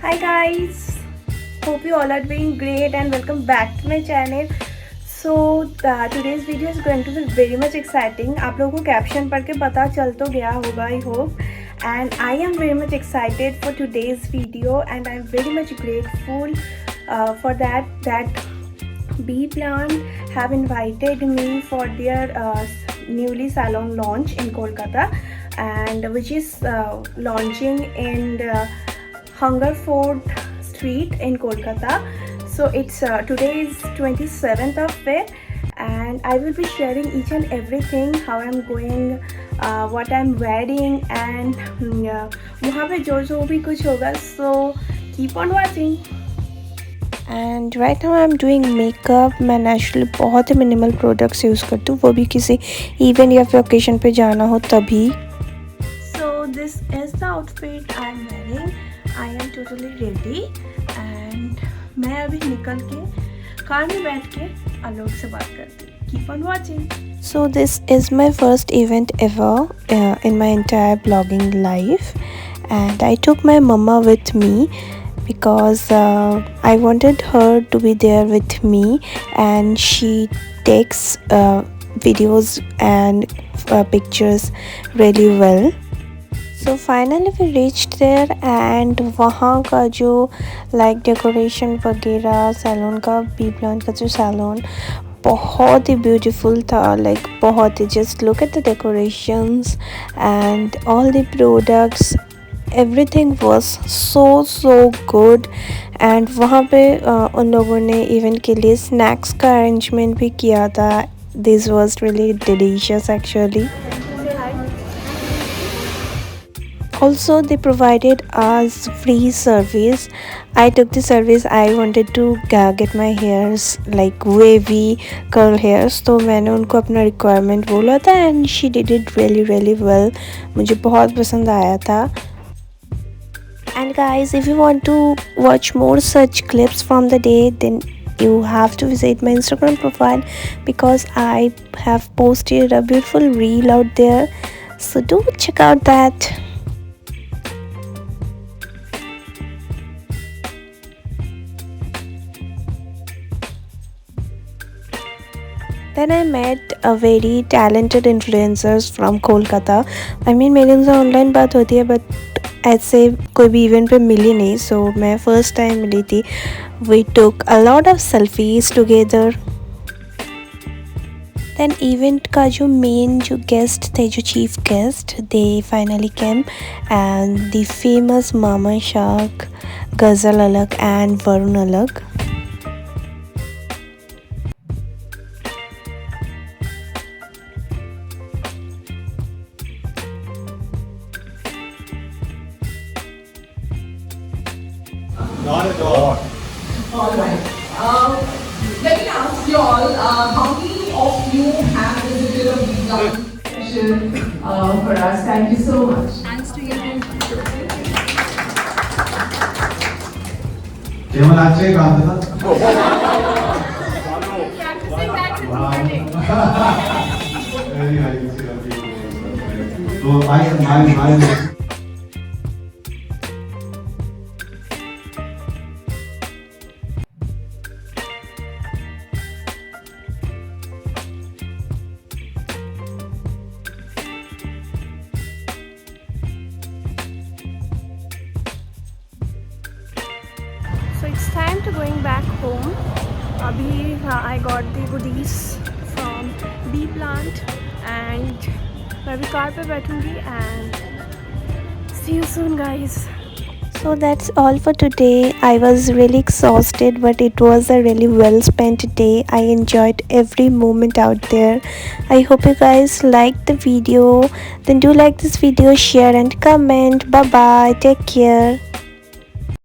Hi guys, hope you all are doing great and welcome back to my channel. Today's video is going to be very much exciting. आप लोगों को caption पढ़ के पता चल तो गया होगा I hope, and I am very much excited for today's video and I am very much grateful for that Bblunt have invited me for their newly salon launch in Kolkata, and which is launching in Hungerford Street in Kolkata. So it's today is 27th of Feb, and I will be sharing each and everything, how I'm going, what I'm wearing, and वहाँ पे जो भी कुछ होगा. So keep on watching. And right now I am doing makeup. मैं naturally बहुत ही minimal products use करती हूँ, वो भी किसी इवेंट या फिर ओकेजन पे जाना हो तभी. So this is the outfit I am wearing. I am totally ready and मैं अभी निकल के कार में बैठ के आलोक से बात करती हूँ. Keep on watching. So this is my first event ever in my entire blogging life, and I took my mama with me because I wanted her to be there with me, and she takes videos and pictures really well. So finally we reached there, and वहाँ का जो like decoration वगैरह salon का Bblunt का जो salon बहुत ही beautiful था. like बहुत ही, just look at the decorations and all the products, everything was so good. and वहाँ पे उन लोगों ने इवेंट के लिए स्नैक्स का अरेंजमेंट भी किया था. this was really delicious actually. Also they provided us free service. I took the service. I wanted to get my hairs like wavy curl hairs, तो मैंने उनको अपना requirement बोला था and she did it really well. मुझे बहुत पसंद आया था. And guys, if you want to watch more such clips from the day, then you have to visit my Instagram profile because I have posted a beautiful reel out there, so do check out that. Then I met a very talented influencers from Kolkata. I mean मेरी उनसे online बात होती है but ऐसे कोई भी event पे मिली नहीं, so मैं फर्स्ट टाइम मिली थी. We took a lot of selfies together. Then event का जो मेन जो गेस्ट थे, जो chief guest, they finally came, and the famous Mamaearth, Ghazal Alagh and Varun Alagh. Not at all. All right. Let me ask you all, how many of you have visited a Bblunt session for us? Thank you so much. Thanks to you. केवल आज से काम था. Very nice. So my So it's time to going back home. अभी I got the goodies from Bblunt and मैं अभी car पे बैठूँगी and see you soon guys. So that's all for today. I was really exhausted, but it was a really well spent day. I enjoyed every moment out there. I hope you guys liked the video. Then do like this video, share and comment. Bye bye. Take care.